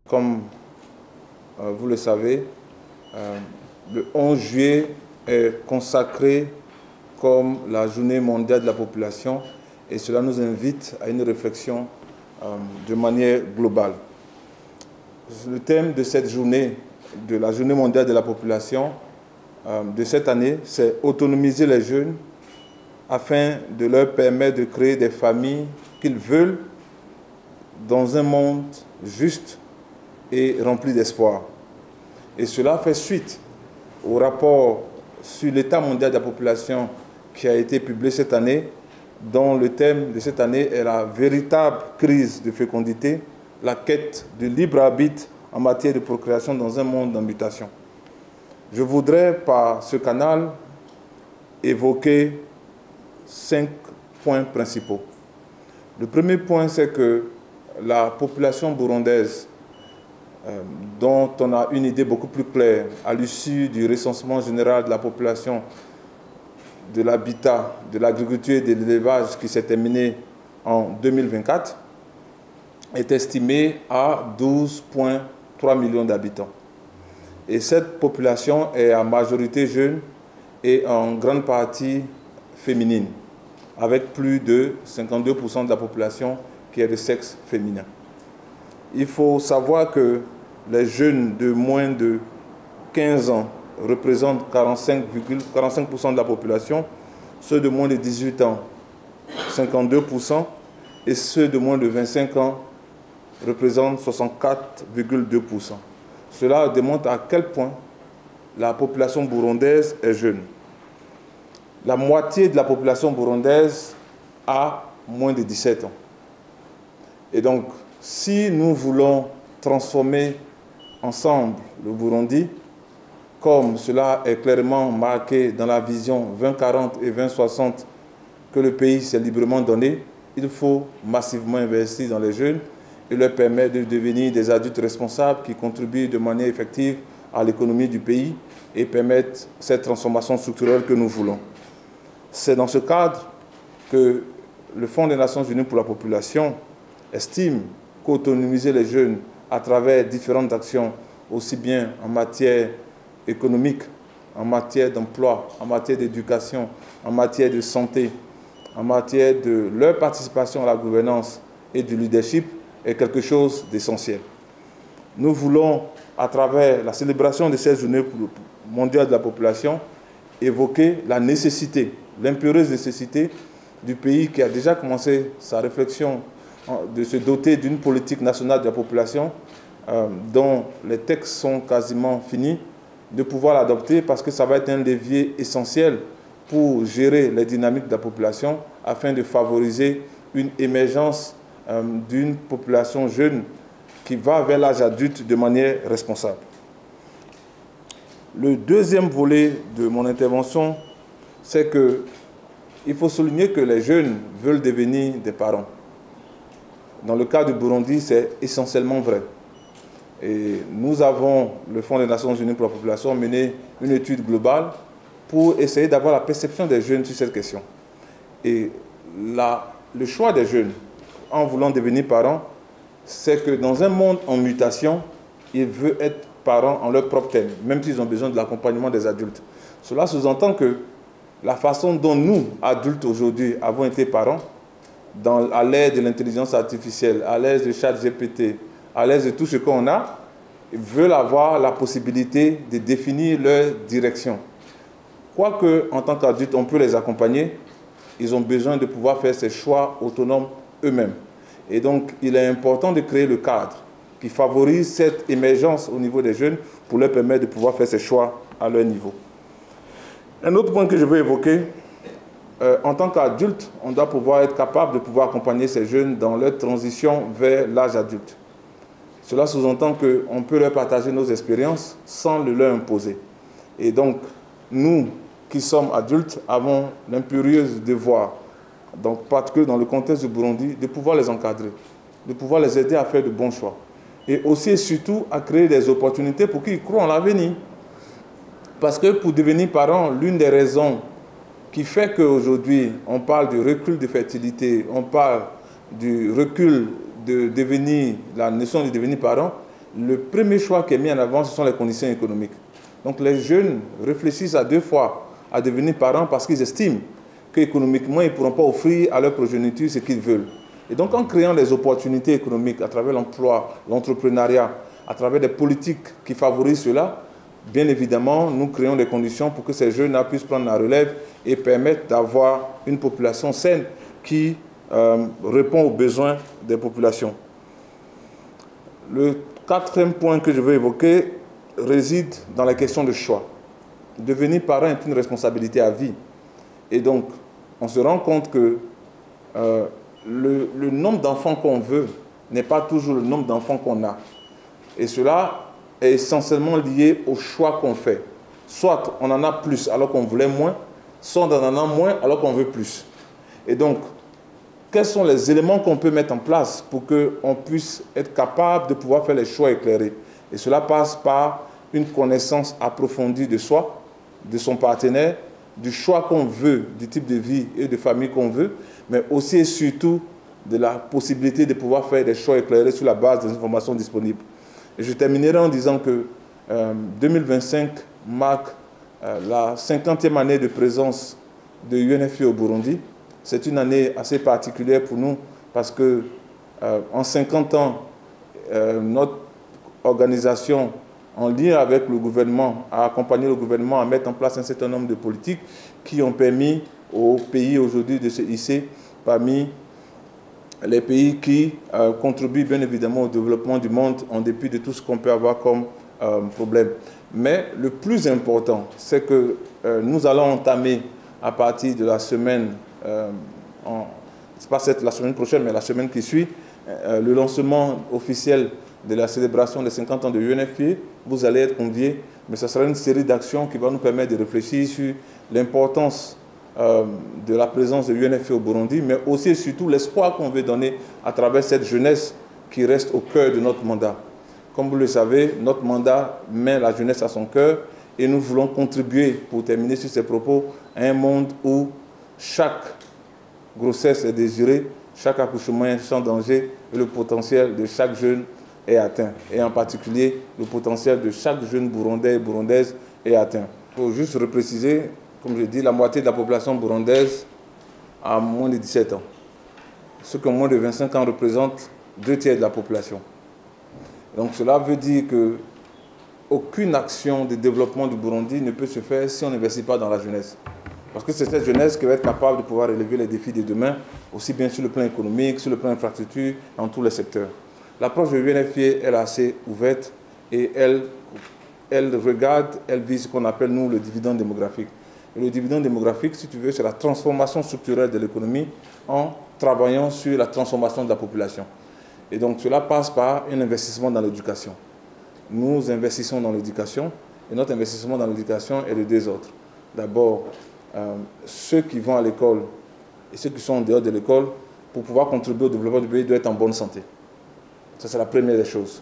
Comme vous le savez, le 11 juillet est consacré comme la journée mondiale de la population et cela nous invite à une réflexion de manière globale. Le thème de cette journée, de la journée mondiale de la population de cette année, c'est autonomiser les jeunes afin de leur permettre de créer des familles qu'ils veulent dans un monde juste et rempli d'espoir. Et cela fait suite au rapport sur l'état mondial de la population qui a été publié cette année, dont le thème de cette année est la véritable crise de fécondité, la quête de libre arbitre en matière de procréation dans un monde en mutation. Je voudrais par ce canal évoquer 5 points principaux. Le premier point, c'est que la population burundaise, dont on a une idée beaucoup plus claire à l'issue du recensement général de la population, de l'habitat, de l'agriculture et de l'élevage qui s'est terminé en 2024, est estimée à 12,3 millions d'habitants. Et cette population est en majorité jeune et en grande partie féminine, avec plus de 52% de la population qui est de sexe féminin. Il faut savoir que les jeunes de moins de 15 ans représentent 45% de la population, ceux de moins de 18 ans, 52%, et ceux de moins de 25 ans représentent 64,2%. Cela démontre à quel point la population burundaise est jeune. La moitié de la population burundaise a moins de 17 ans. Et donc, si nous voulons transformer ensemble le Burundi, comme cela est clairement marqué dans la vision 2040 et 2060 que le pays s'est librement donné, il faut massivement investir dans les jeunes et leur permettre de devenir des adultes responsables qui contribuent de manière effective à l'économie du pays et permettent cette transformation structurelle que nous voulons. C'est dans ce cadre que le Fonds des Nations Unies pour la population estime qu'autonomiser les jeunes à travers différentes actions, aussi bien en matière économique, en matière d'emploi, en matière d'éducation, en matière de santé, en matière de leur participation à la gouvernance et du leadership, est quelque chose d'essentiel. Nous voulons, à travers la célébration de cette journée mondiale de la population, évoquer la nécessité, l'impérieuse nécessité du pays qui a déjà commencé sa réflexion de se doter d'une politique nationale de la population dont les textes sont quasiment finis, de pouvoir l'adopter parce que ça va être un levier essentiel pour gérer les dynamiques de la population afin de favoriser une émergence d'une population jeune qui va vers l'âge adulte de manière responsable. Le deuxième volet de mon intervention, c'est qu'il faut souligner que les jeunes veulent devenir des parents. Dans le cas du Burundi, c'est essentiellement vrai. Et nous avons, le Fonds des Nations Unies pour la population, mené une étude globale pour essayer d'avoir la perception des jeunes sur cette question. Et le choix des jeunes, en voulant devenir parents, c'est que dans un monde en mutation, ils veulent être parents en leur propre thème, même s'ils ont besoin de l'accompagnement des adultes. Cela sous-entend que la façon dont nous, adultes aujourd'hui, avons été parents, à l'ère de l'intelligence artificielle, à l'ère de ChatGPT, à l'aise de tout ce qu'on a, veulent avoir la possibilité de définir leur direction. Quoique, en tant qu'adultes, on peut les accompagner, ils ont besoin de pouvoir faire ces choix autonomes eux-mêmes. Et donc, il est important de créer le cadre qui favorise cette émergence au niveau des jeunes pour leur permettre de pouvoir faire ces choix à leur niveau. Un autre point que je veux évoquer, en tant qu'adulte, on doit pouvoir être capable de pouvoir accompagner ces jeunes dans leur transition vers l'âge adulte. Cela sous-entend qu'on peut leur partager nos expériences sans le leur imposer. Et donc, nous qui sommes adultes avons l'impérieux devoir, donc particulièrement dans le contexte du Burundi, de pouvoir les encadrer, de pouvoir les aider à faire de bons choix. Et aussi et surtout à créer des opportunités pour qu'ils croient en l'avenir. Parce que pour devenir parent, l'une des raisons qui fait qu'aujourd'hui on parle du recul de fertilité, on parle du recul de devenir, la notion de devenir parent, le premier choix qui est mis en avant, ce sont les conditions économiques. Donc les jeunes réfléchissent à 2 fois à devenir parents parce qu'ils estiment qu'économiquement, ils ne pourront pas offrir à leur progéniture ce qu'ils veulent. Et donc en créant des opportunités économiques à travers l'emploi, l'entrepreneuriat, à travers des politiques qui favorisent cela, bien évidemment, nous créons les conditions pour que ces jeunes puissent prendre la relève et permettre d'avoir une population saine qui répond aux besoins des populations. Le 4e point que je veux évoquer réside dans la question de choix. Devenir parent est une responsabilité à vie. Et donc, on se rend compte que le nombre d'enfants qu'on veut n'est pas toujours le nombre d'enfants qu'on a. Et cela est essentiellement lié au choix qu'on fait. Soit on en a plus alors qu'on voulait moins, soit on en a moins alors qu'on veut plus. Et donc, quels sont les éléments qu'on peut mettre en place pour qu'on puisse être capable de pouvoir faire les choix éclairés? Et cela passe par une connaissance approfondie de soi, de son partenaire, du choix qu'on veut, du type de vie et de famille qu'on veut, mais aussi et surtout de la possibilité de pouvoir faire des choix éclairés sur la base des informations disponibles. Et je terminerai en disant que 2025 marque la 50e année de présence de l'UNFPA au Burundi. C'est une année assez particulière pour nous parce que en 50 ans, notre organisation, en lien avec le gouvernement, a accompagné le gouvernement à mettre en place un certain nombre de politiques qui ont permis au pays aujourd'hui de se hisser parmi les pays qui contribuent bien évidemment au développement du monde en dépit de tout ce qu'on peut avoir comme problème. Mais le plus important, c'est que nous allons entamer à partir de la semaine, c'est pas la semaine prochaine, mais la semaine qui suit, le lancement officiel de la célébration des 50 ans de l'UNFPA. Vous allez être conviés, mais ce sera une série d'actions qui va nous permettre de réfléchir sur l'importance de la présence de l'UNFPA au Burundi, mais aussi et surtout l'espoir qu'on veut donner à travers cette jeunesse qui reste au cœur de notre mandat. Comme vous le savez, notre mandat met la jeunesse à son cœur et nous voulons contribuer, pour terminer sur ces propos, à un monde où chaque grossesse est désirée, chaque accouchement est sans danger et le potentiel de chaque jeune est atteint. Et en particulier, le potentiel de chaque jeune Burundais et Burundaise est atteint. Il faut juste repréciser, comme je dis, la moitié de la population burundaise a moins de 17 ans. Ceux qui ont moins de 25 ans représentent 2/3 de la population. Donc cela veut dire qu'aucune action de développement du Burundi ne peut se faire si on n'investit pas dans la jeunesse. Parce que c'est cette jeunesse qui va être capable de pouvoir relever les défis de demain, aussi bien sur le plan économique, sur le plan infrastructure, dans tous les secteurs. L'approche de l'UNFPA est assez ouverte et elle regarde, elle vise ce qu'on appelle, nous, le dividende démographique. Et le dividende démographique, si tu veux, c'est la transformation structurelle de l'économie en travaillant sur la transformation de la population. Et donc, cela passe par un investissement dans l'éducation. Nous investissons dans l'éducation et notre investissement dans l'éducation est de 2 ordres. D'abord, ceux qui vont à l'école et ceux qui sont en dehors de l'école, pour pouvoir contribuer au développement du pays, doivent être en bonne santé. Ça, c'est la première des choses.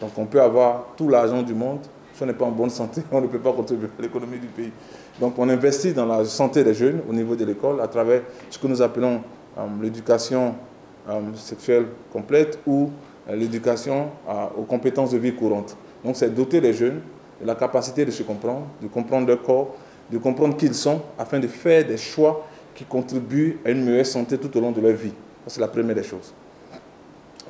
Donc, on peut avoir tout l'argent du monde. Si on n'est pas en bonne santé, on ne peut pas contribuer à l'économie du pays. Donc, on investit dans la santé des jeunes au niveau de l'école à travers ce que nous appelons l'éducation sexuelle complète ou l'éducation aux compétences de vie courante. Donc, c'est doter les jeunes de la capacité de se comprendre, de comprendre leur corps, de comprendre qui ils sont, afin de faire des choix qui contribuent à une meilleure santé tout au long de leur vie. Ça, c'est la première des choses.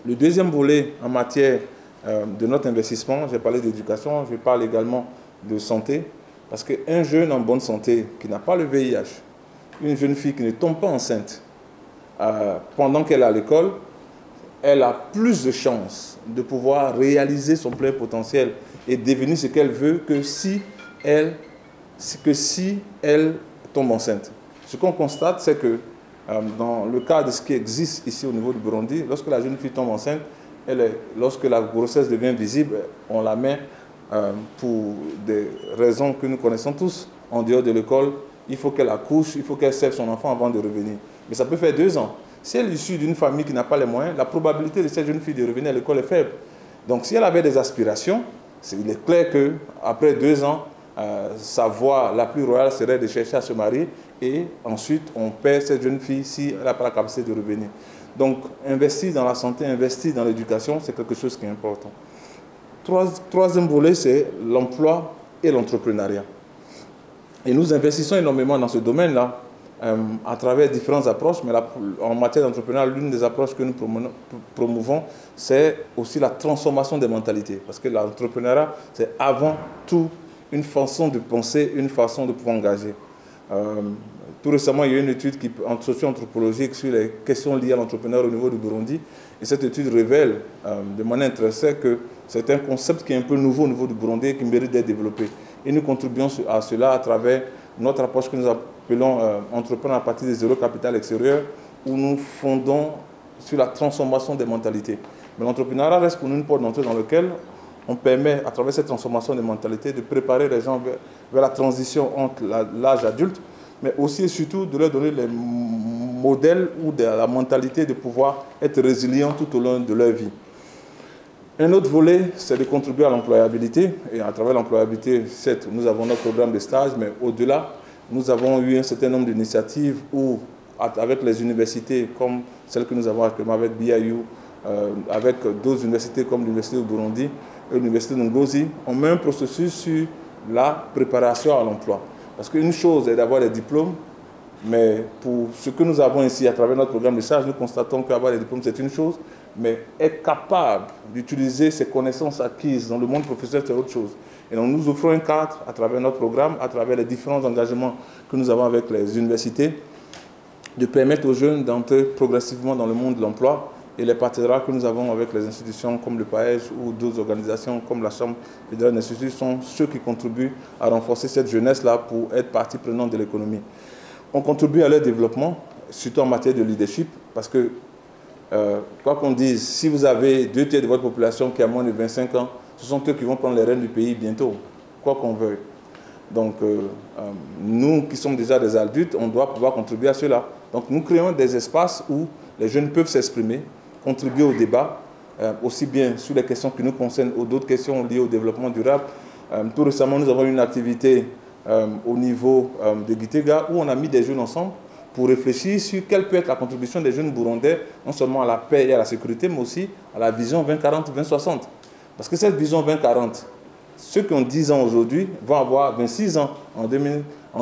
Le deuxième volet en matière de notre investissement, j'ai parlé d'éducation, je parle également de santé, parce qu'un jeune en bonne santé qui n'a pas le VIH, une jeune fille qui ne tombe pas enceinte pendant qu'elle est à l'école, elle a plus de chances de pouvoir réaliser son plein potentiel et devenir ce qu'elle veut que si elle tombe enceinte. Ce qu'on constate, c'est que dans le cas de ce qui existe ici au niveau du Burundi, lorsque la jeune fille tombe enceinte, lorsque la grossesse devient visible, on la met pour des raisons que nous connaissons tous en dehors de l'école. Il faut qu'elle accouche, il faut qu'elle serve son enfant avant de revenir. Mais ça peut faire 2 ans. Si elle est issue d'une famille qui n'a pas les moyens, la probabilité de cette jeune fille de revenir à l'école est faible. Donc si elle avait des aspirations, il est clair qu'après 2 ans, sa voie la plus royale serait de chercher à se marier et ensuite on perd cette jeune fille si elle n'a pas la capacité de revenir. Donc investir dans la santé, investir dans l'éducation, c'est quelque chose qui est important. Troisième volet, c'est l'emploi et l'entrepreneuriat. Et nous investissons énormément dans ce domaine-là, à travers différentes approches, mais en matière d'entrepreneuriat, l'une des approches que nous promouvons, c'est aussi la transformation des mentalités. Parce que l'entrepreneuriat, c'est avant tout une façon de penser, une façon de pouvoir engager. Tout récemment, il y a eu une étude socio-anthropologique sur les questions liées à l'entrepreneur au niveau du Burundi. Et cette étude révèle de manière intrinsèque que c'est un concept qui est un peu nouveau au niveau du Burundi et qui mérite d'être développé. Et nous contribuons à cela à travers notre approche que nous appelons entreprendre à partir des zéro capital extérieur, où nous fondons sur la transformation des mentalités. Mais l'entrepreneuriat reste pour nous une porte d'entrée dans laquelle on permet, à travers cette transformation des mentalités, de préparer les gens vers la transition entre l'âge adulte, mais aussi et surtout de leur donner les modèles ou de la mentalité de pouvoir être résilients tout au long de leur vie. Un autre volet, c'est de contribuer à l'employabilité. Et à travers l'employabilité, certes, nous avons notre programme de stage, mais au-delà, nous avons eu un certain nombre d'initiatives où, avec les universités comme celle que nous avons actuellement avec BIU, avec d'autres universités comme l'Université du Burundi et l'Université de Ngozi, on met un processus sur la préparation à l'emploi. Parce qu'une chose est d'avoir des diplômes, mais pour ce que nous avons ici à travers notre programme de stage, nous constatons qu'avoir des diplômes, c'est une chose, mais être capable d'utiliser ces connaissances acquises dans le monde professionnel, c'est autre chose. Et donc nous offrons un cadre à travers notre programme, à travers les différents engagements que nous avons avec les universités, de permettre aux jeunes d'entrer progressivement dans le monde de l'emploi. Et les partenariats que nous avons avec les institutions comme le PAEJ ou d'autres organisations comme la Chambre fédérale d'Instituts sont ceux qui contribuent à renforcer cette jeunesse-là pour être partie prenante de l'économie. On contribue à leur développement, surtout en matière de leadership, parce que, quoi qu'on dise, si vous avez 2/3 de votre population qui a moins de 25 ans, ce sont eux qui vont prendre les rênes du pays bientôt, quoi qu'on veuille. Donc, nous qui sommes déjà des adultes, on doit pouvoir contribuer à cela. Donc, nous créons des espaces où les jeunes peuvent s'exprimer, contribuer au débat, aussi bien sur les questions qui nous concernent ou d'autres questions liées au développement durable. Tout récemment, nous avons eu une activité au niveau de Gitega où on a mis des jeunes ensemble pour réfléchir sur quelle peut être la contribution des jeunes burundais, non seulement à la paix et à la sécurité, mais aussi à la vision 2040-2060. Parce que cette vision 2040, ceux qui ont 10 ans aujourd'hui vont avoir 26 ans en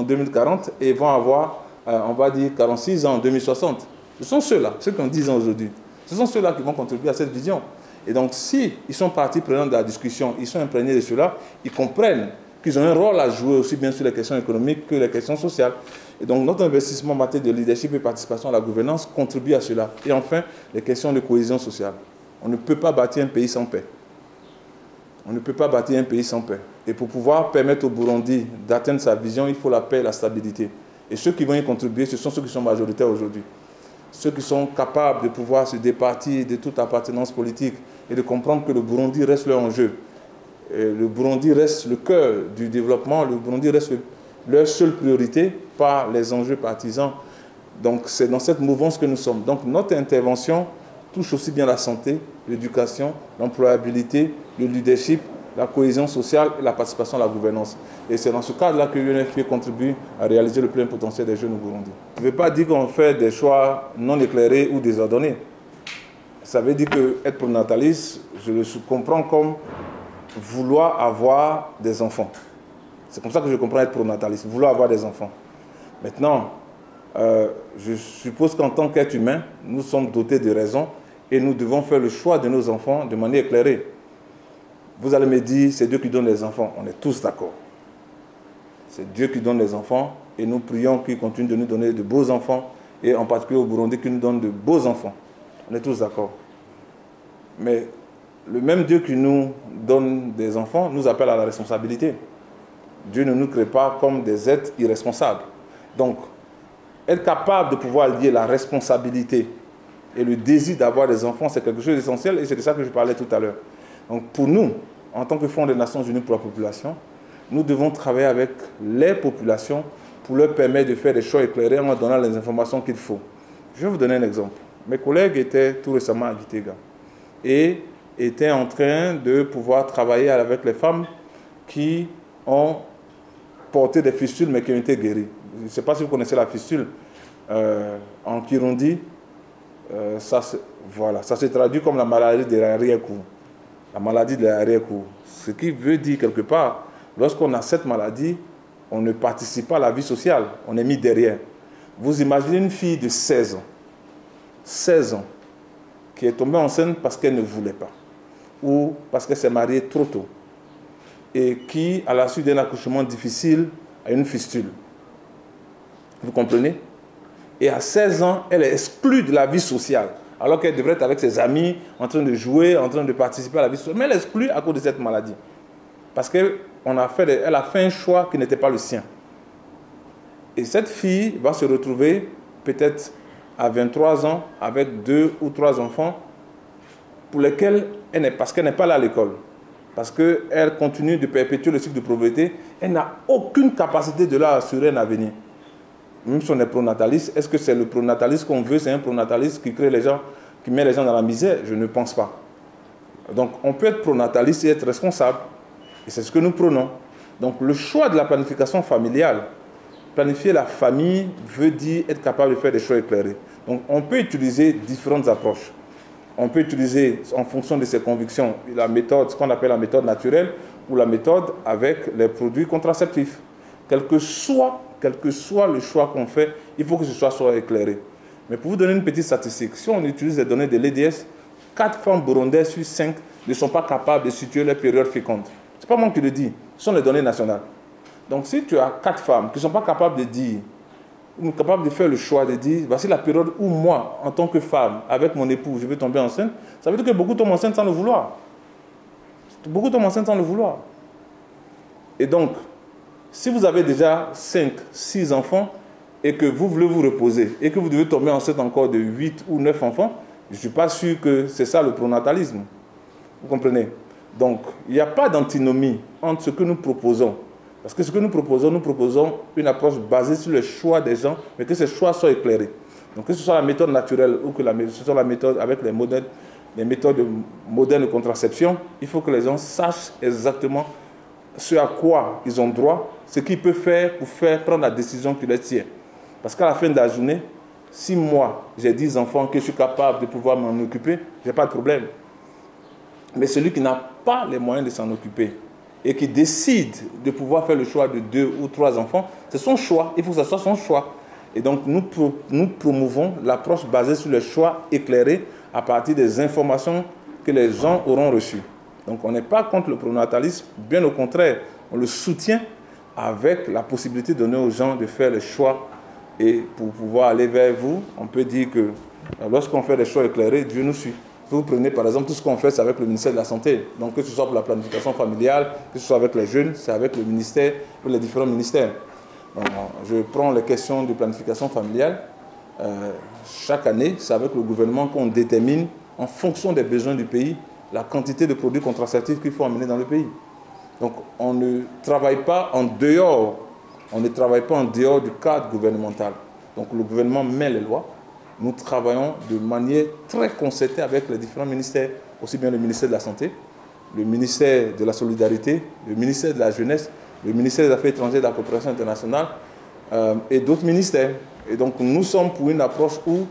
2040 et vont avoir, on va dire, 46 ans en 2060. Ce sont ceux-là, ceux qui ont 10 ans aujourd'hui. Ce sont ceux-là qui vont contribuer à cette vision. Et donc, si ils sont partie prenante de la discussion, ils sont imprégnés de cela, ils comprennent qu'ils ont un rôle à jouer aussi bien sur les questions économiques que les questions sociales. Et donc, notre investissement en matière de leadership et participation à la gouvernance contribue à cela. Et enfin, les questions de cohésion sociale. On ne peut pas bâtir un pays sans paix. On ne peut pas bâtir un pays sans paix. Et pour pouvoir permettre au Burundi d'atteindre sa vision, il faut la paix et la stabilité. Et ceux qui vont y contribuer, ce sont ceux qui sont majoritaires aujourd'hui. Ceux qui sont capables de pouvoir se départir de toute appartenance politique et de comprendre que le Burundi reste leur enjeu. Et le Burundi reste le cœur du développement, le Burundi reste leur seule priorité, pas les enjeux partisans. Donc c'est dans cette mouvance que nous sommes. Donc notre intervention touche aussi bien la santé, l'éducation, l'employabilité, le leadership, la cohésion sociale et la participation à la gouvernance. Et c'est dans ce cadre-là que l'UNFPA contribue à réaliser le plein potentiel des jeunes au Burundi. Je ne veux pas dire qu'on fait des choix non éclairés ou désordonnés. Ça veut dire qu'être pronataliste, je le comprends comme vouloir avoir des enfants. C'est comme ça que je comprends être pronataliste, vouloir avoir des enfants. Maintenant, je suppose qu'en tant qu'être humain, nous sommes dotés de raison et nous devons faire le choix de nos enfants de manière éclairée. Vous allez me dire, c'est Dieu qui donne les enfants. On est tous d'accord. C'est Dieu qui donne les enfants et nous prions qu'il continue de nous donner de beaux enfants et en particulier au Burundi qu'il nous donne de beaux enfants. On est tous d'accord. Mais le même Dieu qui nous donne des enfants nous appelle à la responsabilité. Dieu ne nous crée pas comme des êtres irresponsables. Donc, être capable de pouvoir lier la responsabilité et le désir d'avoir des enfants, c'est quelque chose d'essentiel et c'est de ça que je parlais tout à l'heure. Donc pour nous, en tant que Fonds des Nations Unies pour la population, nous devons travailler avec les populations pour leur permettre de faire des choix éclairés en leur donnant les informations qu'il faut. Je vais vous donner un exemple. Mes collègues étaient tout récemment à Gitega et étaient en train de pouvoir travailler avec les femmes qui ont porté des fistules mais qui ont été guéries. Je ne sais pas si vous connaissez la fistule. En Kirundi, voilà, ça se traduit comme la maladie des arrière-coups. la maladie de l'arrière-cour. Ce qui veut dire quelque part, lorsqu'on a cette maladie, on ne participe pas à la vie sociale, on est mis derrière. Vous imaginez une fille de 16 ans, qui est tombée enceinte parce qu'elle ne voulait pas, ou parce qu'elle s'est mariée trop tôt, et qui, à la suite d'un accouchement difficile, a une fistule. Vous comprenez? Et à 16 ans, elle est exclue de la vie sociale, alors qu'elle devrait être avec ses amis, en train de jouer, en train de participer à la vie sociale. Mais elle est exclue à cause de cette maladie. Parce qu'elle a fait un choix qui n'était pas le sien. Et cette fille va se retrouver peut-être à 23 ans avec 2 ou 3 enfants pour lesquels, parce qu'elle n'est pas là à l'école, parce qu'elle continue de perpétuer le cycle de pauvreté, elle n'a aucune capacité de leur assurer un avenir. Même si on est pronataliste, est-ce que c'est le pronataliste qu'on veut? C'est un pronataliste qui crée les gens, qui met les gens dans la misère? Je ne pense pas. Donc on peut être pronataliste et être responsable. Et c'est ce que nous prenons. Donc le choix de la planification familiale, planifier la famille veut dire être capable de faire des choix éclairés. Donc on peut utiliser différentes approches. On peut utiliser, en fonction de ses convictions, la méthode, ce qu'on appelle la méthode naturelle, ou la méthode avec les produits contraceptifs. Quel que soit le choix qu'on fait, il faut que ce choix soit éclairé. Mais pour vous donner une petite statistique, si on utilise les données de l'EDS, 4 femmes burundaises sur 5 ne sont pas capables de situer leur période féconde. Ce n'est pas moi qui le dis, ce sont les données nationales. Donc si tu as 4 femmes qui ne sont pas capables de dire, ou capables de faire le choix de dire, voici la période où moi, en tant que femme, avec mon époux, je vais tomber enceinte, ça veut dire que beaucoup tombent enceintes sans le vouloir. Beaucoup tombent enceintes sans le vouloir. Et donc, si vous avez déjà 5, 6 enfants, et que vous voulez vous reposer, et que vous devez tomber enceinte encore de 8 ou 9 enfants, je ne suis pas sûr que c'est ça le pronatalisme. Vous comprenez? Donc, il n'y a pas d'antinomie entre ce que nous proposons. Parce que ce que nous proposons une approche basée sur le choix des gens, mais que ces choix soient éclairés. Donc, que ce soit la méthode naturelle ou que ce soit la méthode avec les méthodes modernes de contraception, il faut que les gens sachent exactement ce à quoi ils ont droit, ce qu'ils peuvent faire pour prendre la décision qui les tient. Parce qu'à la fin de la journée, si moi, j'ai 10 enfants que je suis capable de pouvoir m'en occuper, je n'ai pas de problème. Mais celui qui n'a pas les moyens de s'en occuper et qui décide de pouvoir faire le choix de 2 ou 3 enfants, c'est son choix. Il faut que ce soit son choix. Et donc, nous promouvons l'approche basée sur le choix éclairé à partir des informations que les gens auront reçues. Donc, on n'est pas contre le pronatalisme, bien au contraire, on le soutient avec la possibilité donnée aux gens de faire le choix. Et pour pouvoir aller vers vous, on peut dire que lorsqu'on fait des choix éclairés, Dieu nous suit. Vous prenez par exemple tout ce qu'on fait, c'est avec le ministère de la Santé. Donc que ce soit pour la planification familiale, que ce soit avec les jeunes, c'est avec le ministère, ou les différents ministères. Donc, je prends les questions de planification familiale. Chaque année, c'est avec le gouvernement qu'on détermine, en fonction des besoins du pays, la quantité de produits contraceptifs qu'il faut emmener dans le pays. Donc on ne travaille pas en dehors, du cadre gouvernemental. Donc le gouvernement met les lois. Nous travaillons de manière très concertée avec les différents ministères, aussi bien le ministère de la Santé, le ministère de la Solidarité, le ministère de la Jeunesse, le ministère des Affaires étrangères et de la Coopération internationale et d'autres ministères. Et donc nous sommes pour une approche où,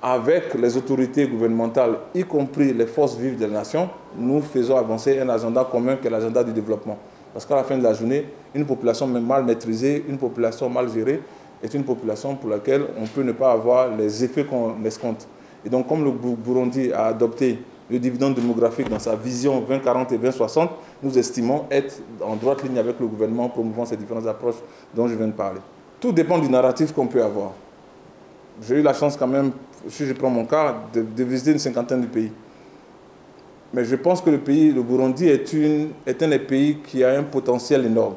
avec les autorités gouvernementales, y compris les forces vives de la nation, nous faisons avancer un agenda commun qui est l'agenda du développement. Parce qu'à la fin de la journée, une population mal maîtrisée, une population mal gérée, est une population pour laquelle on peut ne pas avoir les effets qu'on escompte. Et donc, comme le Burundi a adopté le dividende démographique dans sa vision 2040 et 2060, nous estimons être en droite ligne avec le gouvernement promouvant ces différentes approches dont je viens de parler. Tout dépend du narratif qu'on peut avoir. J'ai eu la chance quand même, si je prends mon cas, de visiter une cinquantaine de pays. Mais je pense que le Burundi est un des pays qui a un potentiel énorme.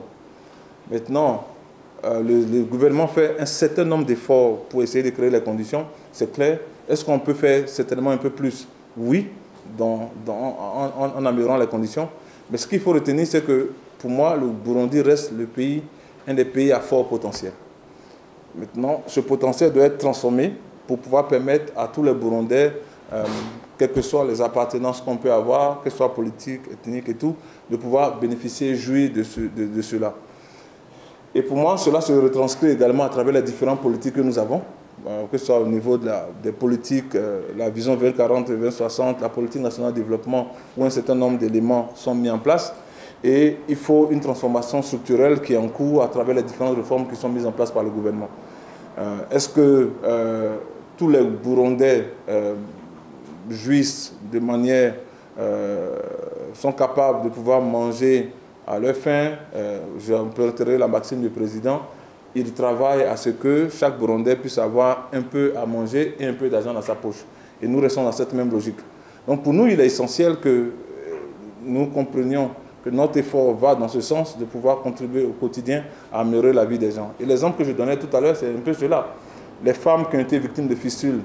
Maintenant, le gouvernement fait un certain nombre d'efforts pour essayer de créer les conditions, c'est clair. Est-ce qu'on peut faire certainement un peu plus? Oui, en améliorant les conditions. Mais ce qu'il faut retenir, c'est que pour moi, le Burundi reste un des pays à fort potentiel. Maintenant, ce potentiel doit être transformé pour pouvoir permettre à tous les Burundais, quelles que soient les appartenances qu'on peut avoir, que ce soit politique, ethnique et tout, de pouvoir bénéficier et jouir de cela. Et pour moi, cela se retranscrit également à travers les différentes politiques que nous avons. que ce soit au niveau des politiques, la vision 2040 et 2060, la politique nationale de développement, où un certain nombre d'éléments sont mis en place. Et il faut une transformation structurelle qui est en cours à travers les différentes réformes qui sont mises en place par le gouvernement. Est-ce que tous les Burundais jouissent de manière, sont capables de pouvoir manger à leur faim? J'emprunterai la maxime du président. Il travaille à ce que chaque Burundais puisse avoir un peu à manger et un peu d'argent dans sa poche. Et nous restons dans cette même logique. Donc pour nous, il est essentiel que nous comprenions que notre effort va dans ce sens de pouvoir contribuer au quotidien à améliorer la vie des gens. Et l'exemple que je donnais tout à l'heure, c'est un peu cela. Les femmes qui ont été victimes de fistules,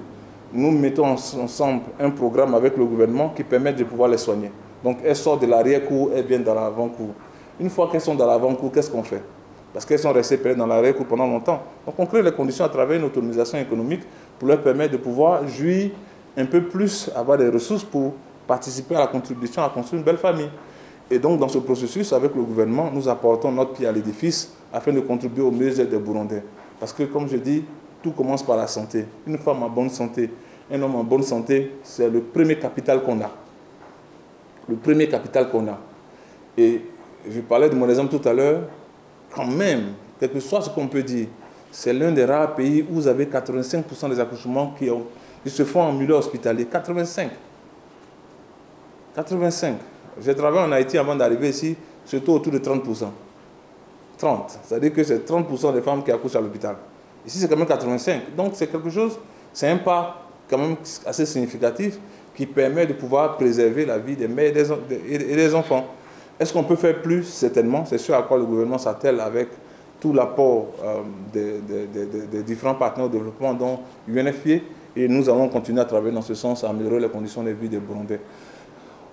nous mettons ensemble un programme avec le gouvernement qui permet de pouvoir les soigner. Donc elles sortent de l'arrière-cour, elles viennent dans l'avant-cour. Une fois qu'elles sont dans l'avant-cour, qu'est-ce qu'on fait? Parce qu'elles sont restées peut-être dans l'arrière-cour pendant longtemps. Donc on crée les conditions à travers une autonomisation économique pour leur permettre de pouvoir jouir un peu plus, avoir des ressources pour participer à la contribution à construire une belle famille. Et donc, dans ce processus, avec le gouvernement, nous apportons notre pied à l'édifice afin de contribuer au mieux-être des Burundais. Parce que, comme je dis, tout commence par la santé. Une femme en bonne santé, un homme en bonne santé, c'est le premier capital qu'on a. Le premier capital qu'on a. Et je parlais de mon exemple tout à l'heure, quand même, quel que soit ce qu'on peut dire, c'est l'un des rares pays où vous avez 85% des accouchements qui se font en milieu hospitalier. 85. 85. J'ai travaillé en Haïti avant d'arriver ici, surtout autour de 30%. 30. C'est-à-dire que c'est 30% des femmes qui accouchent à l'hôpital. Ici, c'est quand même 85. Donc, c'est quelque chose, c'est un pas quand même assez significatif qui permet de pouvoir préserver la vie des mères et des enfants. Est-ce qu'on peut faire plus? Certainement. C'est sûr à quoi le gouvernement s'attelle avec tout l'apport des différents partenaires de développement, dont UNFPA. Et nous allons continuer à travailler dans ce sens, à améliorer les conditions de vie des Burundais.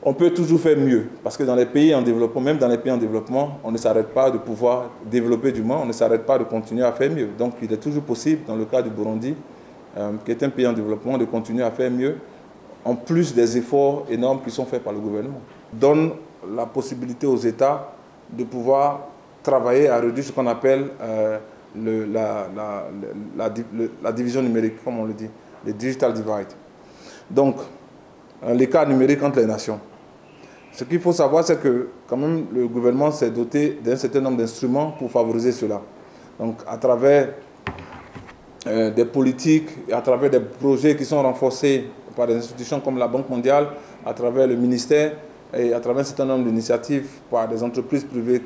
On peut toujours faire mieux, parce que dans les pays en développement, même dans les pays en développement, on ne s'arrête pas de pouvoir développer du moins, on ne s'arrête pas de continuer à faire mieux. Donc il est toujours possible, dans le cas du Burundi, qui est un pays en développement, de continuer à faire mieux, en plus des efforts énormes qui sont faits par le gouvernement. Donne la possibilité aux États de pouvoir travailler à réduire ce qu'on appelle la division numérique, comme on le dit, le digital divide. Donc, l'écart numérique entre les nations. Ce qu'il faut savoir, c'est que quand même le gouvernement s'est doté d'un certain nombre d'instruments pour favoriser cela. Donc à travers des politiques, à travers des projets qui sont renforcés par des institutions comme la Banque mondiale, à travers le ministère et à travers un certain nombre d'initiatives par des entreprises privées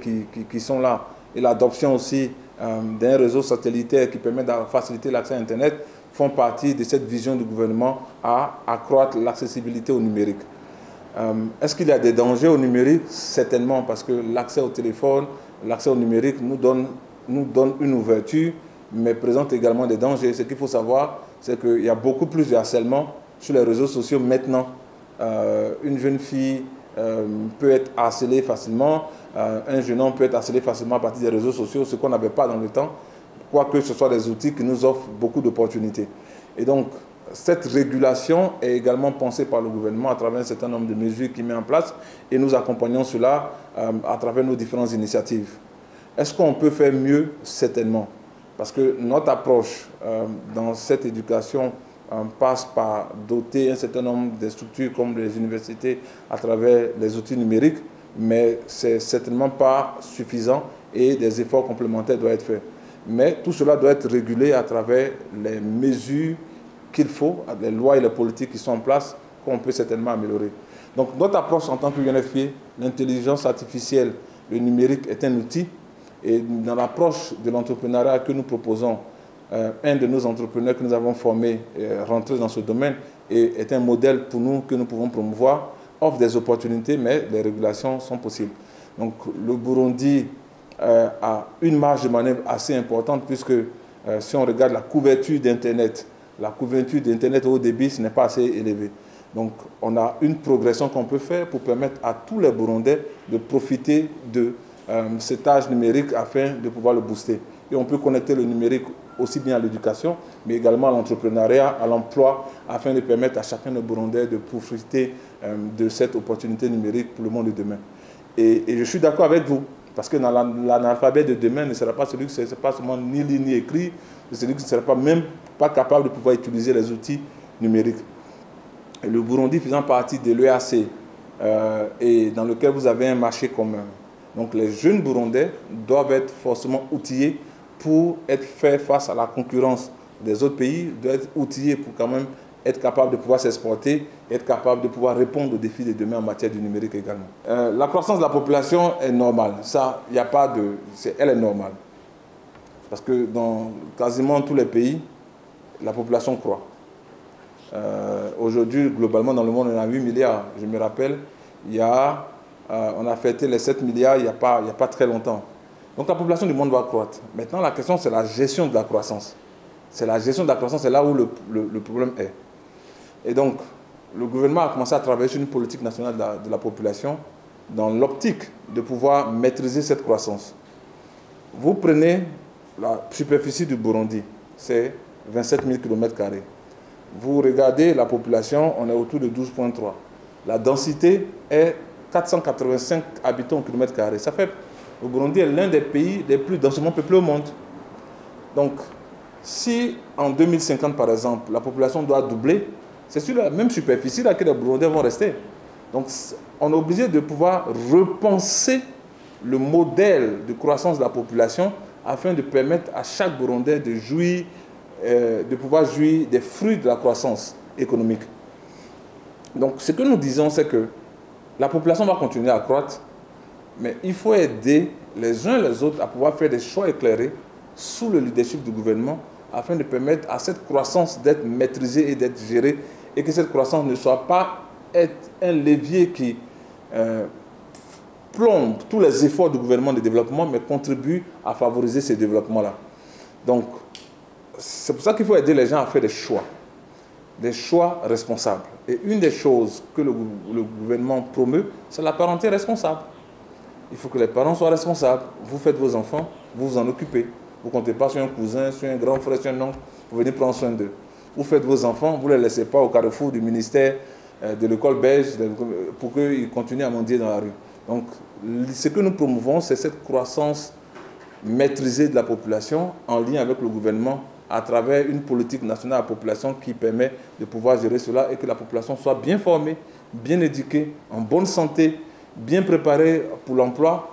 qui sont là, et l'adoption aussi d'un réseau satellitaire qui permet de faciliter l'accès à Internet, font partie de cette vision du gouvernement à accroître l'accessibilité au numérique. Est-ce qu'il y a des dangers au numérique? Certainement, parce que l'accès au téléphone, l'accès au numérique nous donne une ouverture, mais présente également des dangers. Ce qu'il faut savoir, c'est qu'il y a beaucoup plus de harcèlement sur les réseaux sociaux maintenant. Une jeune fille peut être harcelée facilement, un jeune homme peut être harcelé facilement à partir des réseaux sociaux, ce qu'on n'avait pas dans le temps, quoique ce soit des outils qui nous offrent beaucoup d'opportunités. Et donc, cette régulation est également pensée par le gouvernement à travers un certain nombre de mesures qu'il met en place et nous accompagnons cela à travers nos différentes initiatives. Est-ce qu'on peut faire mieux? Certainement. Parce que notre approche dans cette éducation passe par doter un certain nombre de structures comme les universités à travers les outils numériques, mais ce n'est certainement pas suffisant et des efforts complémentaires doivent être faits. Mais tout cela doit être régulé à travers les mesures qu'il faut, les lois et les politiques qui sont en place, qu'on peut certainement améliorer. Donc notre approche en tant que UNFPA, l'intelligence artificielle, le numérique est un outil. Et dans l'approche de l'entrepreneuriat que nous proposons, un de nos entrepreneurs que nous avons formé, rentré dans ce domaine, et est un modèle pour nous que nous pouvons promouvoir, offre des opportunités, mais les régulations sont possibles. Donc le Burundi a une marge de manœuvre assez importante, puisque si on regarde la couverture d'Internet au haut débit, ce n'est pas assez élevé. Donc on a une progression qu'on peut faire pour permettre à tous les Burundais de profiter de cet âge numérique afin de pouvoir le booster. Et on peut connecter le numérique aussi bien à l'éducation, mais également à l'entrepreneuriat, à l'emploi, afin de permettre à chacun des Burundais de profiter de cette opportunité numérique pour le monde de demain. Et je suis d'accord avec vous, parce que l'analphabète de demain ne sera pas celui qui ne sera pas seulement ni lu ni écrit, celui qui ne sera pas même pas capables de pouvoir utiliser les outils numériques. Et le Burundi faisant partie de l'EAC, et dans lequel vous avez un marché commun. Donc les jeunes Burundais doivent être forcément outillés pour faire face à la concurrence des autres pays, doivent être outillés pour quand même être capables de pouvoir s'exporter, être capables de pouvoir répondre aux défis de demain en matière du numérique également. La croissance de la population est normale, ça, il n'y a pas de... elle est normale. Parce que dans quasiment tous les pays, la population croît. Aujourd'hui, globalement, dans le monde, on a 8 milliards. Je me rappelle, on a fêté les 7 milliards il n'y a pas très longtemps. Donc la population du monde va croître. Maintenant, la question, c'est la gestion de la croissance. C'est la gestion de la croissance, c'est là où le problème est. Et donc, le gouvernement a commencé à travailler sur une politique nationale de la population dans l'optique de pouvoir maîtriser cette croissance. Vous prenez la superficie du Burundi, c'est 27 000 km². Vous regardez la population, on est autour de 12,3. La densité est 485 habitants au km². Ça fait, le Burundi est l'un des pays les plus densément peuplés au monde. Donc, si en 2050, par exemple, la population doit doubler, c'est sur la même superficie là que les Burundais vont rester. Donc, on est obligé de pouvoir repenser le modèle de croissance de la population afin de permettre à chaque Burundais de jouir, de pouvoir jouir des fruits de la croissance économique. Donc, ce que nous disons, c'est que la population va continuer à croître, mais il faut aider les uns et les autres à pouvoir faire des choix éclairés sous le leadership du gouvernement afin de permettre à cette croissance d'être maîtrisée et d'être gérée et que cette croissance ne soit pas un levier qui plombe tous les efforts du gouvernement de développement, mais contribue à favoriser ces développements-là. Donc, c'est pour ça qu'il faut aider les gens à faire des choix responsables. Et une des choses que le gouvernement promeut, c'est la parenté responsable. Il faut que les parents soient responsables. Vous faites vos enfants, vous vous en occupez. Vous ne comptez pas sur un cousin, sur un grand frère, sur un oncle, pour venir prendre soin d'eux. Vous faites vos enfants, vous ne les laissez pas au carrefour du ministère de l'école belge pour qu'ils continuent à mendier dans la rue. Donc, ce que nous promouvons, c'est cette croissance maîtrisée de la population en lien avec le gouvernement à travers une politique nationale à la population qui permet de pouvoir gérer cela et que la population soit bien formée, bien éduquée, en bonne santé, bien préparée pour l'emploi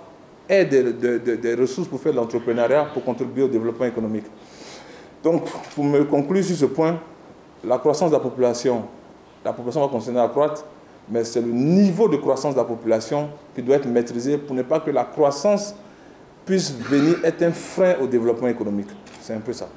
et des ressources pour faire de l'entrepreneuriat, pour contribuer au développement économique. Donc, pour me conclure sur ce point, la croissance de la population va continuer à croître, mais c'est le niveau de croissance de la population qui doit être maîtrisé pour ne pas que la croissance puisse venir être un frein au développement économique. C'est un peu ça.